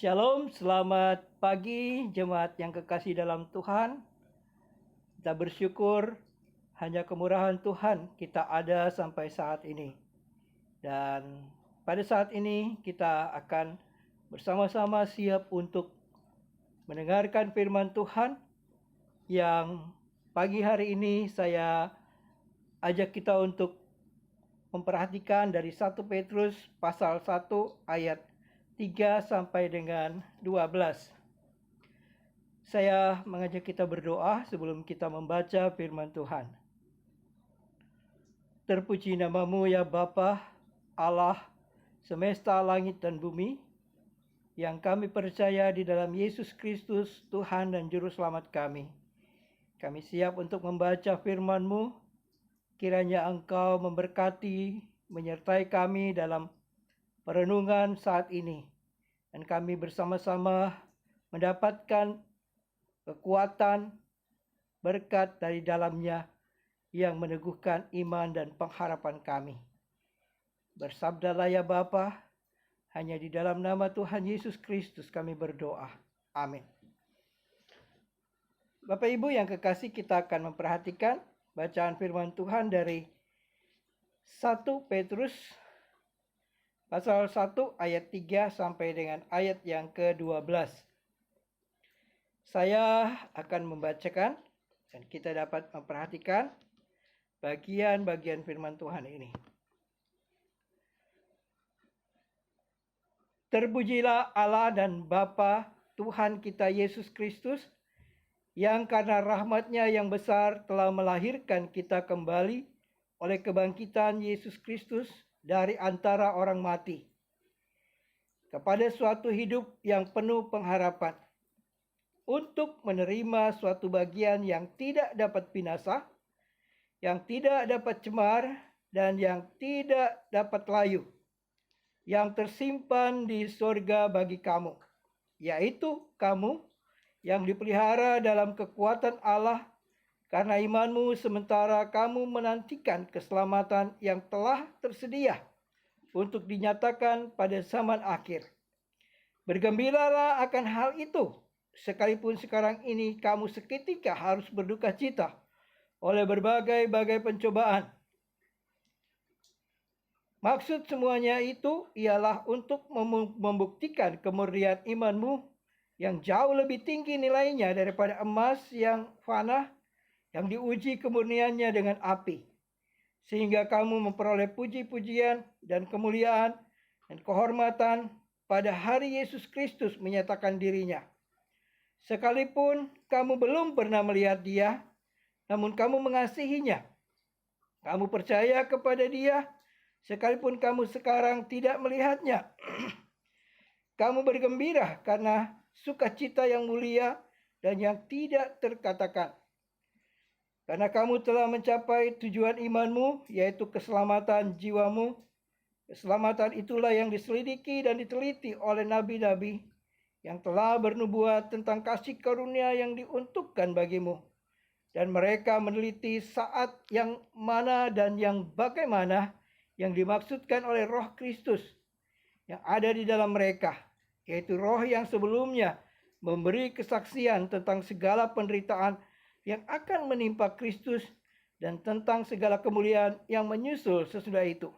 Shalom, selamat pagi jemaat yang kekasih dalam Tuhan. Kita bersyukur hanya kemurahan Tuhan kita ada sampai saat ini. Dan pada saat ini kita akan bersama-sama siap untuk mendengarkan firman Tuhan yang pagi hari ini saya ajak kita untuk memperhatikan dari 1 Petrus pasal 1 ayat 3 sampai dengan 12. Saya mengajak kita berdoa sebelum kita membaca firman Tuhan. Terpuji namamu ya Bapa, Allah, semesta langit dan bumi, yang kami percaya di dalam Yesus Kristus, Tuhan dan Juru Selamat kami. Kami siap untuk membaca firman-Mu, kiranya Engkau memberkati, menyertai kami dalam perenungan saat ini. Dan kami bersama-sama mendapatkan kekuatan, berkat dari dalamnya yang meneguhkan iman dan pengharapan kami. Bersabdalah ya Bapa, hanya di dalam nama Tuhan Yesus Kristus kami berdoa. Amin. Bapak Ibu yang kekasih, kita akan memperhatikan bacaan firman Tuhan dari 1 Petrus pasal 1 ayat 3 sampai dengan ayat yang ke-12. Saya akan membacakan dan kita dapat memperhatikan bagian-bagian firman Tuhan ini. Terpujilah Allah dan Bapa Tuhan kita Yesus Kristus, yang karena rahmat-Nya yang besar telah melahirkan kita kembali oleh kebangkitan Yesus Kristus dari antara orang mati, kepada suatu hidup yang penuh pengharapan, untuk menerima suatu bagian yang tidak dapat binasa, yang tidak dapat cemar, dan yang tidak dapat layu, yang tersimpan di sorga bagi kamu, yaitu kamu yang dipelihara dalam kekuatan Allah karena imanmu, sementara kamu menantikan keselamatan yang telah tersedia untuk dinyatakan pada zaman akhir. Bergembiralah akan hal itu, sekalipun sekarang ini kamu seketika harus berduka cita oleh berbagai-bagai pencobaan. Maksud semuanya itu ialah untuk membuktikan kemurnian imanmu yang jauh lebih tinggi nilainya daripada emas yang fana, yang diuji kemurniannya dengan api, sehingga kamu memperoleh puji-pujian dan kemuliaan dan kehormatan pada hari Yesus Kristus menyatakan dirinya. Sekalipun kamu belum pernah melihat Dia, namun kamu mengasihinya. Kamu percaya kepada Dia, sekalipun kamu sekarang tidak melihatnya. Kamu bergembira karena sukacita yang mulia dan yang tidak terkatakan. Karena kamu telah mencapai tujuan imanmu, yaitu keselamatan jiwamu. Keselamatan itulah yang diselidiki dan diteliti oleh nabi-nabi yang telah bernubuat tentang kasih karunia yang diuntukkan bagimu. Dan mereka meneliti saat yang mana dan yang bagaimana yang dimaksudkan oleh Roh Kristus yang ada di dalam mereka, yaitu Roh yang sebelumnya memberi kesaksian tentang segala penderitaan yang akan menimpa Kristus dan tentang segala kemuliaan yang menyusul sesudah itu.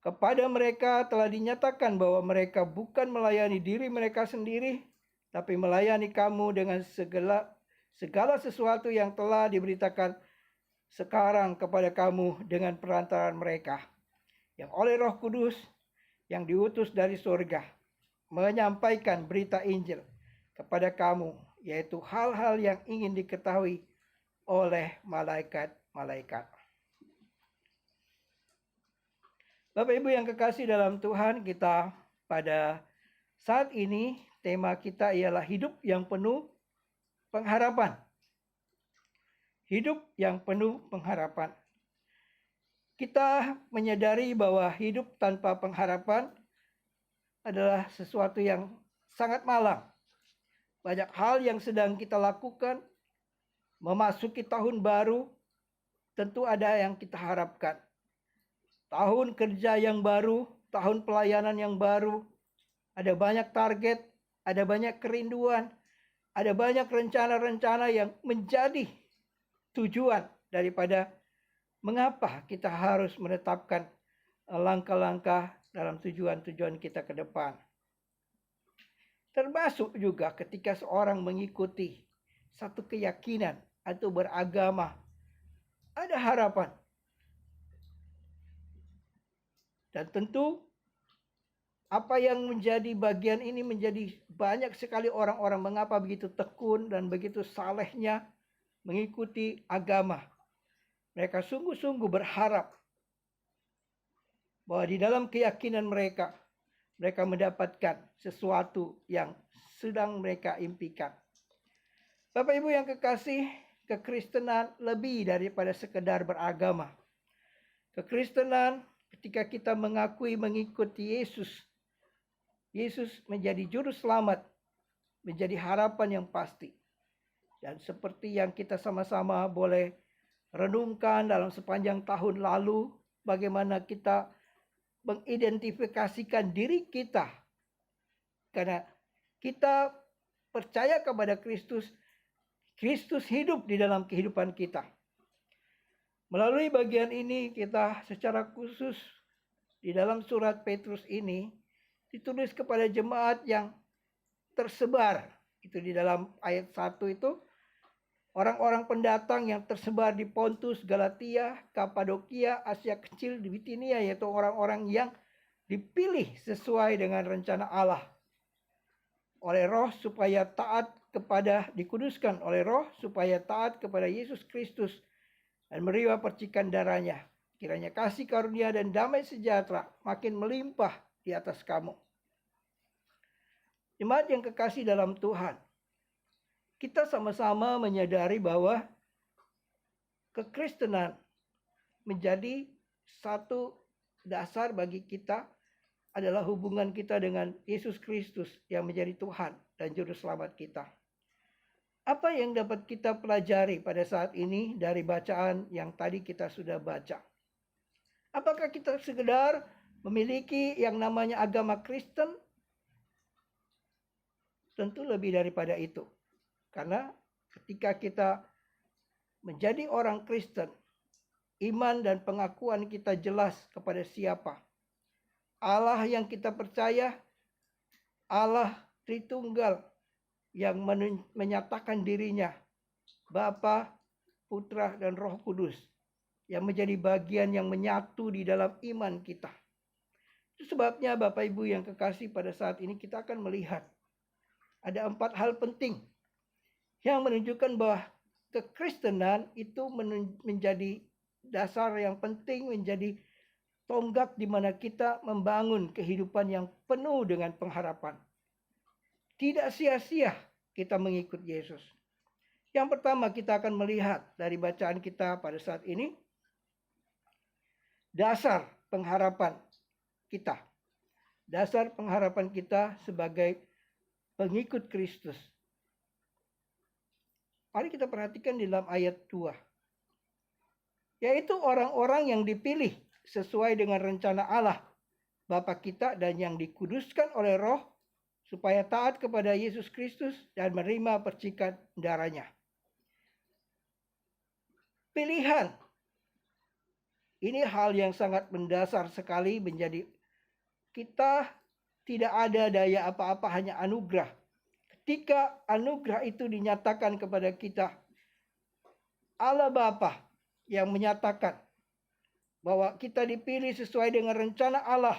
Kepada mereka telah dinyatakan bahwa mereka bukan melayani diri mereka sendiri, tapi melayani kamu dengan segala sesuatu yang telah diberitakan sekarang kepada kamu dengan perantaraan mereka, yang oleh Roh Kudus yang diutus dari surga, menyampaikan berita Injil kepada kamu, yaitu hal-hal yang ingin diketahui oleh malaikat-malaikat. Bapak Ibu yang kekasih dalam Tuhan, kita pada saat ini tema kita ialah hidup yang penuh pengharapan. Hidup yang penuh pengharapan. Kita menyadari bahwa hidup tanpa pengharapan adalah sesuatu yang sangat malang. Banyak hal yang sedang kita lakukan, memasuki tahun baru, tentu ada yang kita harapkan. Tahun kerja yang baru, tahun pelayanan yang baru, Ada banyak target, ada banyak kerinduan, ada banyak rencana-rencana yang menjadi tujuan daripada mengapa kita harus menetapkan langkah-langkah dalam tujuan-tujuan kita ke depan. Termasuk juga ketika seorang mengikuti satu keyakinan atau beragama, ada harapan. Dan tentu apa yang menjadi bagian ini menjadi banyak sekali orang-orang mengapa begitu tekun dan begitu salehnya mengikuti agama. Mereka sungguh-sungguh berharap bahwa di dalam keyakinan mereka mendapatkan sesuatu yang sedang mereka impikan. Bapak Ibu yang kekasih, kekristenan lebih daripada sekedar beragama. Kekristenan ketika kita mengakui mengikuti Yesus, Yesus menjadi juru selamat, menjadi harapan yang pasti. Dan seperti yang kita sama-sama boleh renungkan dalam sepanjang tahun lalu, bagaimana kita mengidentifikasikan diri kita. Karena kita percaya kepada Kristus, Kristus hidup di dalam kehidupan kita. Melalui bagian ini kita secara khusus di dalam surat Petrus ini ditulis kepada jemaat yang tersebar. Itu di dalam ayat 1 itu. Orang-orang pendatang yang tersebar di Pontus, Galatia, Kapadokia, Asia Kecil, di Bitinia, yaitu orang-orang yang dipilih sesuai dengan rencana Allah oleh Roh supaya taat kepada, dikuduskan oleh Roh supaya taat kepada Yesus Kristus dan menerima percikan darahnya. Kiranya kasih karunia dan damai sejahtera makin melimpah di atas kamu. Jemaat yang kekasih dalam Tuhan, kita sama-sama menyadari bahwa kekristenan menjadi satu dasar bagi kita adalah hubungan kita dengan Yesus Kristus yang menjadi Tuhan dan Juru Selamat kita. Apa yang dapat kita pelajari pada saat ini dari bacaan yang tadi kita sudah baca? Apakah kita sekedar memiliki yang namanya agama Kristen? Tentu lebih daripada itu. Karena ketika kita menjadi orang Kristen, iman dan pengakuan kita jelas kepada siapa. Allah yang kita percaya, Allah Tritunggal yang menyatakan dirinya Bapa, Putra, dan Roh Kudus yang menjadi bagian yang menyatu di dalam iman kita. Itu sebabnya Bapak Ibu yang kekasih, pada saat ini kita akan melihat ada 4 hal penting yang menunjukkan bahwa kekristenan itu menjadi dasar yang penting, menjadi tonggak di mana kita membangun kehidupan yang penuh dengan pengharapan. Tidak sia-sia kita mengikut Yesus. Yang pertama kita akan melihat dari bacaan kita pada saat ini, dasar pengharapan kita. Dasar pengharapan kita sebagai pengikut Kristus. Mari kita perhatikan di dalam ayat 2. Yaitu orang-orang yang dipilih sesuai dengan rencana Allah Bapa kita dan yang dikuduskan oleh Roh supaya taat kepada Yesus Kristus dan menerima percikan darahnya. Pilihan. Ini hal yang sangat mendasar sekali, menjadi kita tidak ada daya apa-apa, hanya anugerah. Ketika anugerah itu dinyatakan kepada kita, Allah Bapa yang menyatakan bahwa kita dipilih sesuai dengan rencana Allah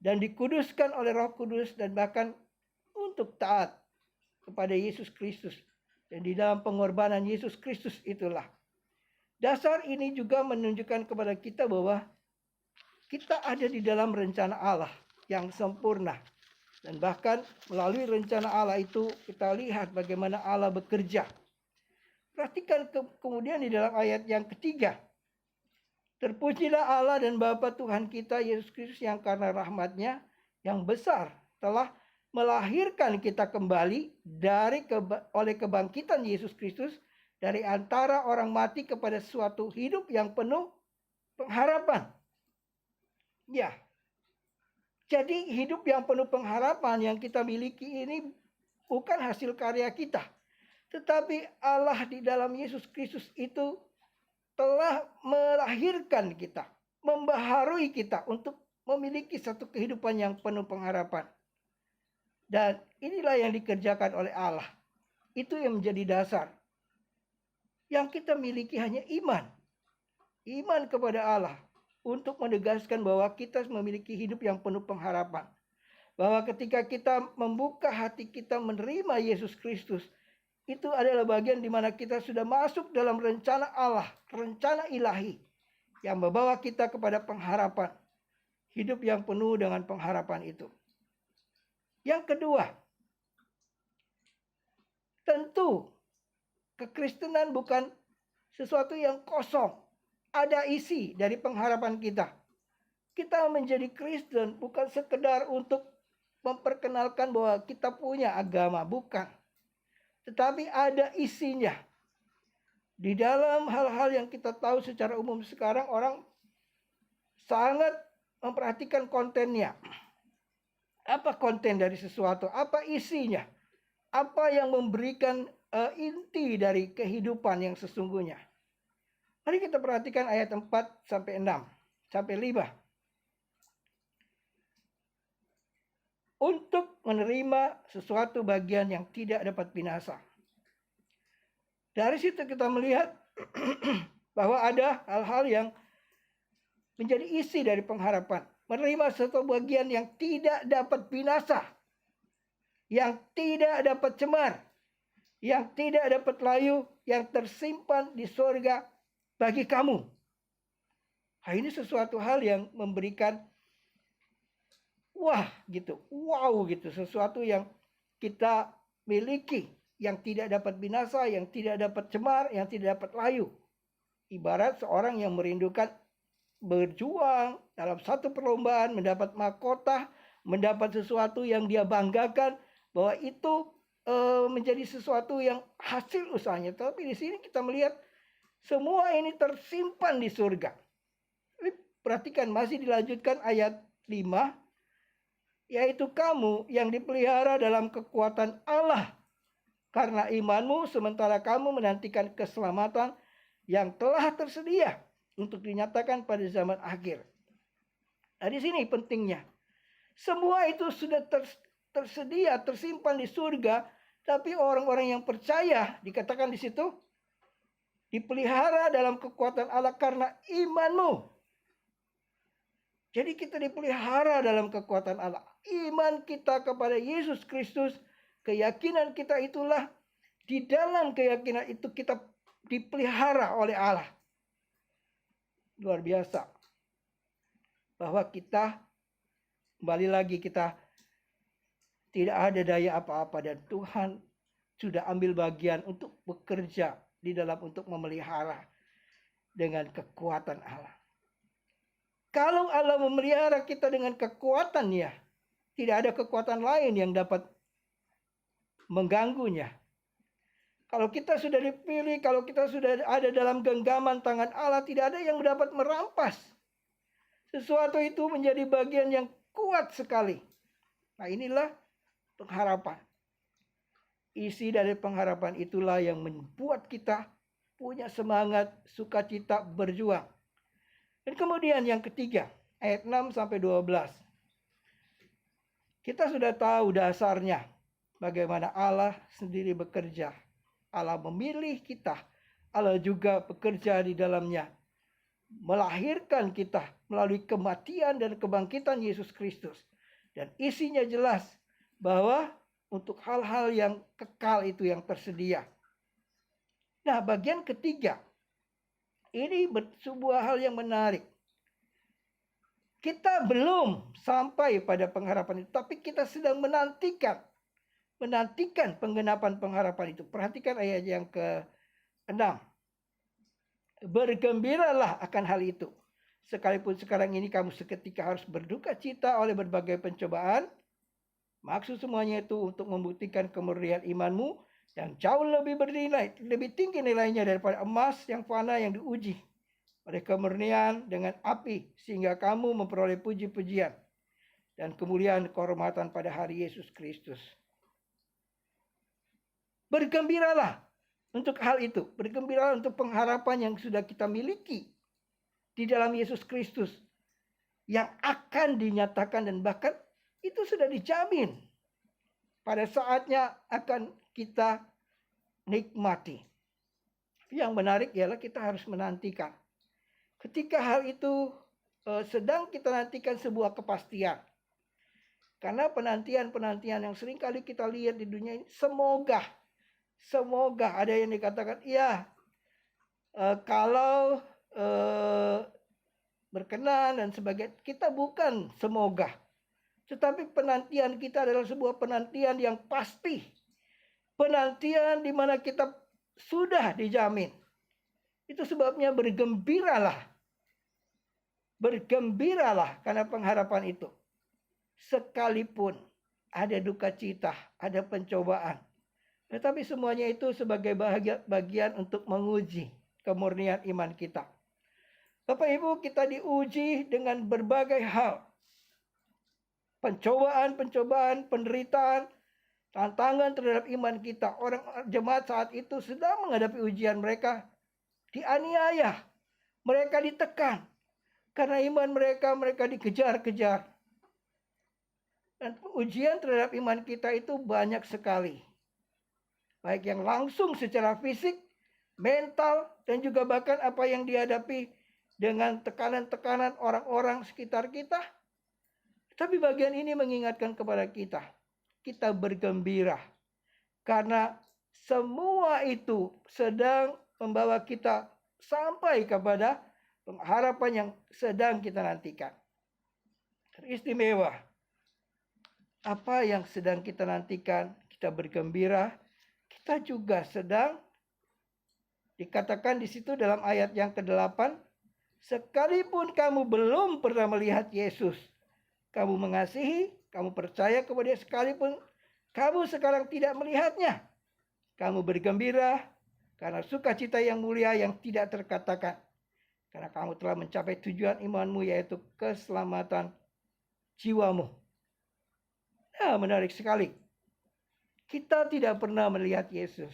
dan dikuduskan oleh Roh Kudus dan bahkan untuk taat kepada Yesus Kristus. Dan di dalam pengorbanan Yesus Kristus itulah. Dasar ini juga menunjukkan kepada kita bahwa kita ada di dalam rencana Allah yang sempurna. Dan bahkan melalui rencana Allah itu kita lihat bagaimana Allah bekerja. Perhatikan kemudian di dalam ayat yang ketiga. Terpujilah Allah dan Bapa Tuhan kita Yesus Kristus yang karena rahmat-Nya yang besar telah melahirkan kita kembali oleh kebangkitan Yesus Kristus dari antara orang mati kepada suatu hidup yang penuh pengharapan. Ya. Jadi hidup yang penuh pengharapan yang kita miliki ini bukan hasil karya kita. Tetapi Allah di dalam Yesus Kristus itu telah melahirkan kita, membaharui kita untuk memiliki satu kehidupan yang penuh pengharapan. Dan inilah yang dikerjakan oleh Allah. Itu yang menjadi dasar. Yang kita miliki hanya iman. Iman kepada Allah. Untuk menegaskan bahwa kita memiliki hidup yang penuh pengharapan. Bahwa ketika kita membuka hati kita menerima Yesus Kristus, itu adalah bagian di mana kita sudah masuk dalam rencana Allah, rencana ilahi yang membawa kita kepada pengharapan. Hidup yang penuh dengan pengharapan itu. Yang kedua, tentu kekristenan bukan sesuatu yang kosong. Ada isi dari pengharapan kita. Kita menjadi Kristen bukan sekedar untuk memperkenalkan bahwa kita punya agama, bukan. Tetapi ada isinya. Di dalam hal-hal yang kita tahu secara umum sekarang, orang sangat memperhatikan kontennya. Apa konten dari sesuatu? Apa isinya? Apa yang memberikan inti dari kehidupan yang sesungguhnya? Mari kita perhatikan ayat 4 sampai 6 sampai 5. Untuk menerima sesuatu bagian yang tidak dapat binasa. Dari situ kita melihat bahwa ada hal-hal yang menjadi isi dari pengharapan. Menerima sesuatu bagian yang tidak dapat binasa. Yang tidak dapat cemar. Yang tidak dapat layu. Yang tersimpan di surga bagi kamu. Nah, ini sesuatu hal yang memberikan wah gitu, wow gitu, sesuatu yang kita miliki, yang tidak dapat binasa, yang tidak dapat cemar, yang tidak dapat layu. Ibarat seorang yang merindukan berjuang dalam satu perlombaan, mendapat mahkota, mendapat sesuatu yang dia banggakan, bahwa itu menjadi sesuatu yang hasil usahanya. Tapi di sini kita melihat semua ini tersimpan di surga. Perhatikan, masih dilanjutkan ayat 5. Yaitu kamu yang dipelihara dalam kekuatan Allah. Karena imanmu sementara kamu menantikan keselamatan yang telah tersedia untuk dinyatakan pada zaman akhir. Nah, di sini pentingnya. Semua itu sudah tersedia, tersimpan di surga. Tapi orang-orang yang percaya, dikatakan di situ, dipelihara dalam kekuatan Allah karena imanmu. Jadi kita dipelihara dalam kekuatan Allah. Iman kita kepada Yesus Kristus, keyakinan kita itulah, di dalam keyakinan itu kita dipelihara oleh Allah. Luar biasa. Bahwa kita, kembali lagi, kita tidak ada daya apa-apa dan Tuhan sudah ambil bagian untuk bekerja di dalam untuk memelihara dengan kekuatan Allah. Kalau Allah memelihara kita dengan kekuatannya, tidak ada kekuatan lain yang dapat mengganggunya. Kalau kita sudah dipilih, kalau kita sudah ada dalam genggaman tangan Allah, tidak ada yang dapat merampas. Sesuatu itu menjadi bagian yang kuat sekali. Nah, inilah pengharapan. Isi dari pengharapan itulah yang membuat kita punya semangat, sukacita, berjuang. Dan kemudian yang ketiga, ayat 6 sampai 12. Kita sudah tahu dasarnya bagaimana Allah sendiri bekerja. Allah memilih kita. Allah juga bekerja di dalamnya. Melahirkan kita melalui kematian dan kebangkitan Yesus Kristus. Dan isinya jelas bahwa untuk hal-hal yang kekal itu yang tersedia. Nah, bagian ketiga. Ini sebuah hal yang menarik. Kita belum sampai pada pengharapan itu. Tapi kita sedang menantikan penggenapan pengharapan itu. Perhatikan ayat yang ke-6. Bergembiralah akan hal itu. Sekalipun sekarang ini kamu seketika harus berduka cita oleh berbagai pencobaan. Maksud semuanya itu untuk membuktikan kemurnian imanmu yang jauh lebih bernilai, lebih tinggi nilainya daripada emas yang fana yang diuji oleh kemurnian dengan api, sehingga kamu memperoleh puji-pujian dan kemuliaan kehormatan pada hari Yesus Kristus. Bergembiralah untuk hal itu. Bergembiralah untuk pengharapan yang sudah kita miliki di dalam Yesus Kristus, yang akan dinyatakan dan bahkan itu sudah dijamin pada saatnya akan kita nikmati. Yang menarik ialah kita harus menantikan. Ketika hal itu sedang kita nantikan sebuah kepastian. Karena penantian-penantian yang sering kali kita lihat di dunia ini, semoga ada yang dikatakan, iya, kalau berkenan dan sebagainya. Kita bukan semoga. Tetapi penantian kita adalah sebuah penantian yang pasti. Penantian di mana kita sudah dijamin. Itu sebabnya bergembiralah. Bergembiralah karena pengharapan itu. Sekalipun ada duka cita, ada pencobaan. Tetapi semuanya itu sebagai bagian untuk menguji kemurnian iman kita. Bapak Ibu, kita diuji dengan berbagai hal. Pencobaan, penderitaan, tantangan terhadap iman kita. Orang jemaat saat itu sedang menghadapi ujian, mereka dianiaya, mereka ditekan. Karena iman mereka dikejar-kejar. Dan ujian terhadap iman kita itu banyak sekali. Baik yang langsung secara fisik, mental, dan juga bahkan apa yang dihadapi dengan tekanan-tekanan orang-orang sekitar kita. Tapi bagian ini mengingatkan kepada kita. Kita bergembira. Karena semua itu sedang membawa kita sampai kepada pengharapan yang sedang kita nantikan. Teristimewa. Apa yang sedang kita nantikan, kita bergembira. Kita juga sedang dikatakan di situ dalam ayat yang ke-8, sekalipun kamu belum pernah melihat Yesus, kamu mengasihi, kamu percaya kepada Dia, sekalipun kamu sekarang tidak melihatnya, kamu bergembira karena sukacita yang mulia yang tidak terkatakan. Karena kamu telah mencapai tujuan imanmu, yaitu keselamatan jiwamu. Nah, menarik sekali. Kita tidak pernah melihat Yesus.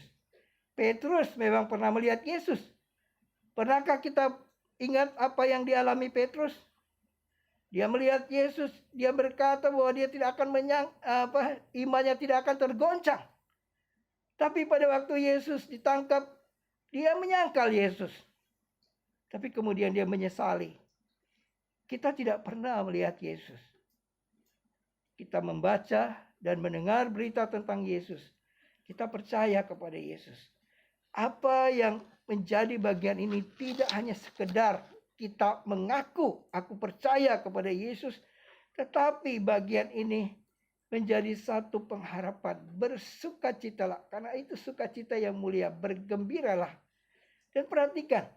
Petrus memang pernah melihat Yesus. Pernahkah kita ingat apa yang dialami Petrus? Dia melihat Yesus, dia berkata bahwa dia tidak akan imannya tidak akan tergoncang. Tapi pada waktu Yesus ditangkap, dia menyangkal Yesus. Tapi kemudian dia menyesali. Kita tidak pernah melihat Yesus. Kita membaca dan mendengar berita tentang Yesus. Kita percaya kepada Yesus. Apa yang menjadi bagian ini tidak hanya sekedar kita mengaku, aku percaya kepada Yesus. Tetapi bagian ini menjadi satu pengharapan. Bersukacitalah. Karena itu sukacita yang mulia. Bergembiralah. Dan perhatikan.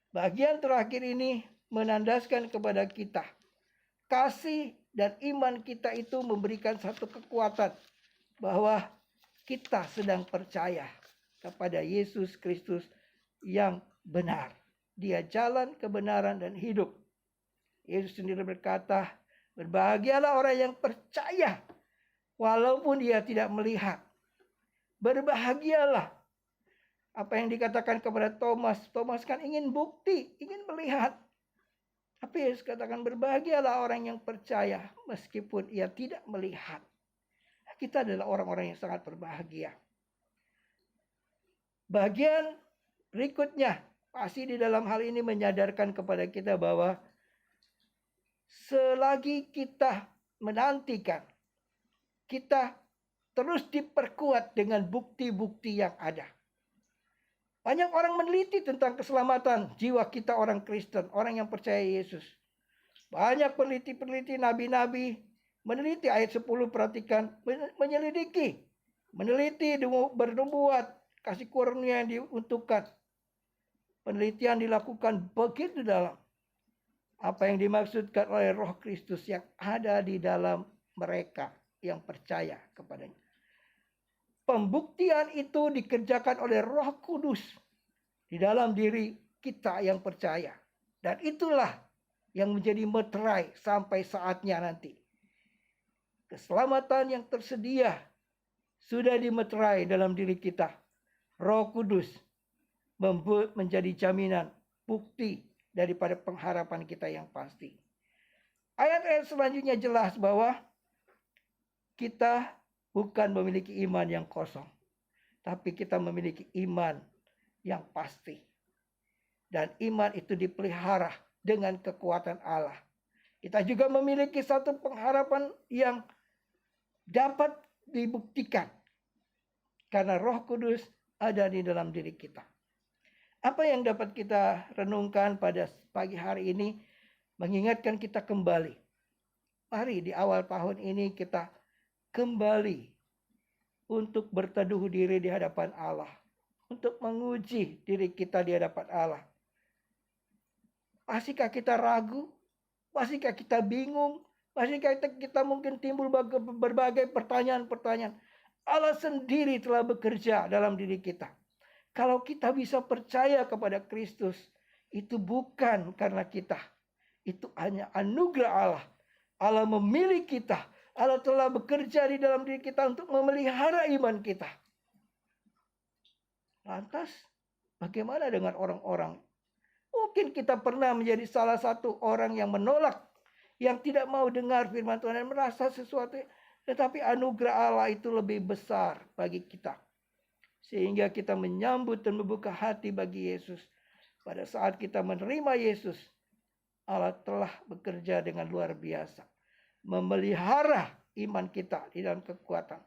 Bagian terakhir ini menandaskan kepada kita. Kasih dan iman kita itu memberikan satu kekuatan. Bahwa kita sedang percaya kepada Yesus Kristus yang benar. Dia jalan kebenaran dan hidup. Yesus sendiri berkata, berbahagialah orang yang percaya walaupun dia tidak melihat. Berbahagialah. Apa yang dikatakan kepada Thomas. Thomas kan ingin bukti, ingin melihat. Tapi Yesus katakan berbahagialah orang yang percaya meskipun ia tidak melihat. Kita adalah orang-orang yang sangat berbahagia. Bagian berikutnya pasti di dalam hal ini menyadarkan kepada kita bahwa selagi kita menantikan, kita terus diperkuat dengan bukti-bukti yang ada. Banyak orang meneliti tentang keselamatan jiwa kita orang Kristen, orang yang percaya Yesus. Banyak peneliti-peneliti, nabi-nabi meneliti ayat 10, perhatikan, menyelidiki, meneliti, bernubuat, kasih karunia yang diuntukkan. Penelitian dilakukan begitu dalam. Apa yang dimaksudkan oleh Roh Kristus yang ada di dalam mereka yang percaya kepadanya. Pembuktian itu dikerjakan oleh Roh Kudus di dalam diri kita yang percaya. Dan itulah yang menjadi meterai sampai saatnya nanti. Keselamatan yang tersedia sudah dimeterai dalam diri kita. Roh Kudus menjadi jaminan, bukti daripada pengharapan kita yang pasti. Ayat-ayat selanjutnya jelas bahwa kita bukan memiliki iman yang kosong, tapi kita memiliki iman yang pasti. Dan iman itu dipelihara dengan kekuatan Allah. Kita juga memiliki satu pengharapan yang dapat dibuktikan karena Roh Kudus ada di dalam diri kita. Apa yang dapat kita renungkan pada pagi hari ini mengingatkan kita kembali. Mari di awal tahun ini kita kembali untuk berteduh diri di hadapan Allah, untuk menguji diri kita di hadapan Allah. Masihkah kita ragu? Masihkah kita bingung? Masihkah kita mungkin timbul berbagai pertanyaan-pertanyaan? Allah sendiri telah bekerja dalam diri kita. Kalau kita bisa percaya kepada Kristus, itu bukan karena kita. Itu hanya anugerah Allah. Allah memilih kita. Allah telah bekerja di dalam diri kita untuk memelihara iman kita. Lantas, bagaimana dengan orang-orang? Mungkin kita pernah menjadi salah satu orang yang menolak, yang tidak mau dengar firman Tuhan dan merasa sesuatu. Tetapi anugerah Allah itu lebih besar bagi kita. Sehingga kita menyambut dan membuka hati bagi Yesus. Pada saat kita menerima Yesus, Allah telah bekerja dengan luar biasa. Memelihara iman kita di dalam kekuatan.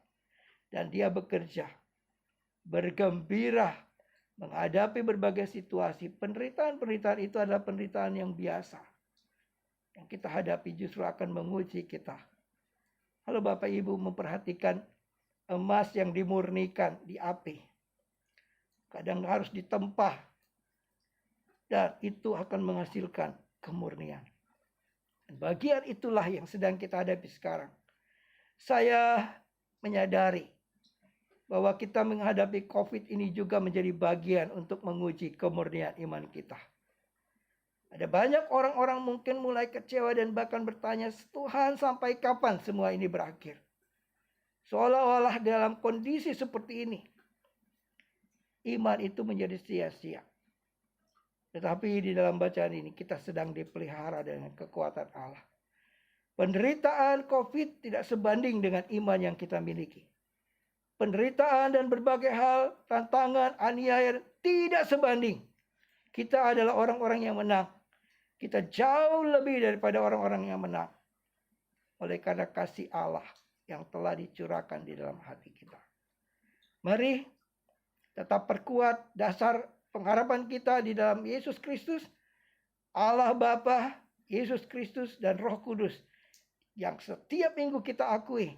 Dan dia bekerja. Bergembira. Menghadapi berbagai situasi. Penderitaan-penderitaan itu adalah penderitaan yang biasa. Yang kita hadapi justru akan menguji kita. Kalau Bapak Ibu memperhatikan emas yang dimurnikan di api. Kadang harus ditempah. Dan itu akan menghasilkan kemurnian. Bagian itulah yang sedang kita hadapi sekarang. Saya menyadari bahwa kita menghadapi COVID ini juga menjadi bagian untuk menguji kemurnian iman kita. Ada banyak orang-orang mungkin mulai kecewa dan bahkan bertanya, Tuhan sampai kapan semua ini berakhir? Seolah-olah dalam kondisi seperti ini, iman itu menjadi sia-sia. Tetapi di dalam bacaan ini kita sedang dipelihara dengan kekuatan Allah. Penderitaan COVID tidak sebanding dengan iman yang kita miliki. Penderitaan dan berbagai hal, tantangan, aniaya tidak sebanding. Kita adalah orang-orang yang menang. Kita jauh lebih daripada orang-orang yang menang. Oleh karena kasih Allah yang telah dicurahkan di dalam hati kita. Mari tetap perkuat dasar pengharapan kita di dalam Yesus Kristus, Allah Bapa, Yesus Kristus, dan Roh Kudus yang setiap minggu kita akui.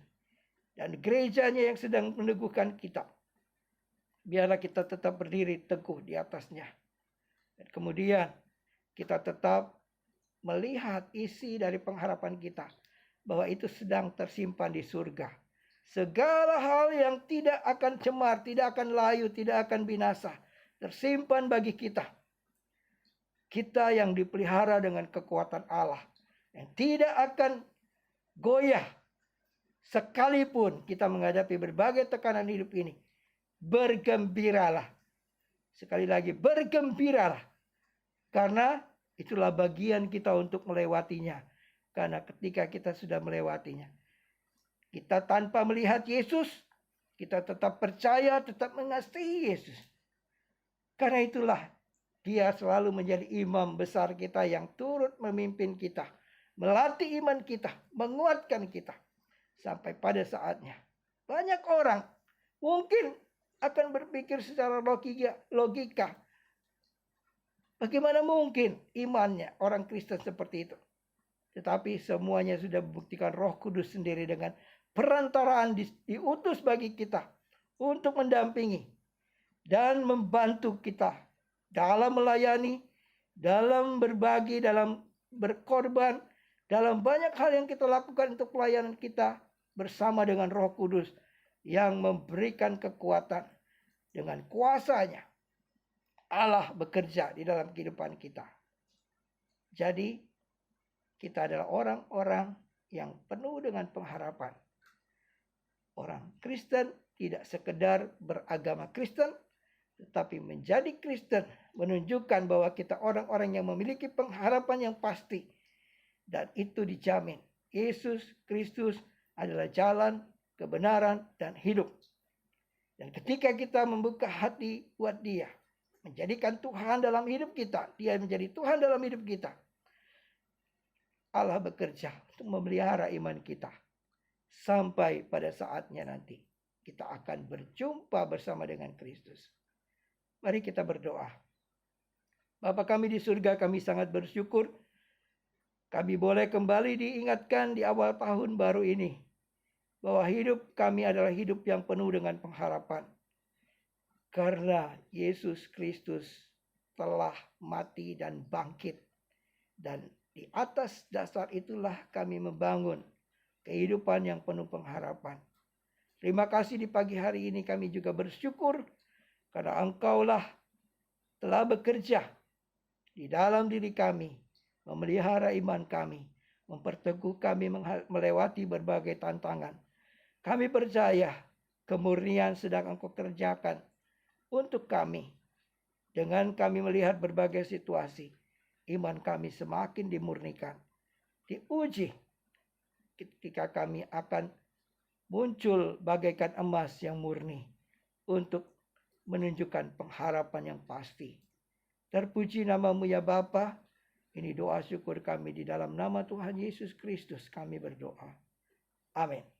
Dan gerejanya yang sedang meneguhkan kita. Biarlah kita tetap berdiri teguh di atasnya. Dan kemudian kita tetap melihat isi dari pengharapan kita. Bahwa itu sedang tersimpan di surga. Segala hal yang tidak akan cemar, tidak akan layu, tidak akan binasa. Tersimpan bagi kita. Kita yang dipelihara dengan kekuatan Allah. Yang tidak akan goyah. Sekalipun kita menghadapi berbagai tekanan hidup ini, bergembiralah. Sekali lagi, bergembiralah. Karena itulah bagian kita untuk melewatinya. Karena ketika kita sudah melewatinya, kita tanpa melihat Yesus, kita tetap percaya, tetap mengasihi Yesus. Karena itulah, dia selalu menjadi imam besar kita yang turut memimpin kita, melatih iman kita, menguatkan kita. Sampai pada saatnya. Banyak orang mungkin akan berpikir secara logika. Bagaimana mungkin imannya orang Kristen seperti itu? Tetapi semuanya sudah membuktikan Roh Kudus sendiri dengan perantaraan diutus bagi kita. Untuk mendampingi dan membantu kita. Dalam melayani, dalam berbagi, dalam berkorban. Dalam banyak hal yang kita lakukan untuk pelayanan kita. Bersama dengan Roh Kudus yang memberikan kekuatan dengan kuasanya. Allah bekerja di dalam kehidupan kita. Jadi Kita adalah orang-orang yang penuh dengan pengharapan. Orang Kristen tidak sekedar beragama Kristen, tetapi menjadi Kristen menunjukkan bahwa kita orang-orang yang memiliki pengharapan yang pasti. Dan itu dijamin. Yesus Kristus adalah jalan, kebenaran, dan hidup. Dan ketika kita membuka hati buat Dia, menjadikan Tuhan dalam hidup kita, Dia menjadi Tuhan dalam hidup kita, Allah bekerja untuk memelihara iman kita. Sampai pada saatnya nanti kita akan berjumpa bersama dengan Kristus. Mari kita berdoa. Bapa kami di surga, kami sangat bersyukur kami boleh kembali diingatkan di awal tahun baru ini bahwa hidup kami adalah hidup yang penuh dengan pengharapan. Karena Yesus Kristus telah mati dan bangkit. Dan di atas dasar itulah kami membangun kehidupan yang penuh pengharapan. Terima kasih di pagi hari ini kami juga bersyukur karena Engkaulah telah bekerja di dalam diri kami, memelihara iman kami, memperteguh kami melewati berbagai tantangan. Kami percaya kemurnian sedang Engkau kerjakan untuk kami. Dengan kami melihat berbagai situasi, iman kami semakin dimurnikan, diuji ketika kami akan muncul bagaikan emas yang murni untuk menunjukkan pengharapan yang pasti. Terpuji nama-Mu ya Bapa. Ini doa syukur kami di dalam nama Tuhan Yesus Kristus kami berdoa. Amin.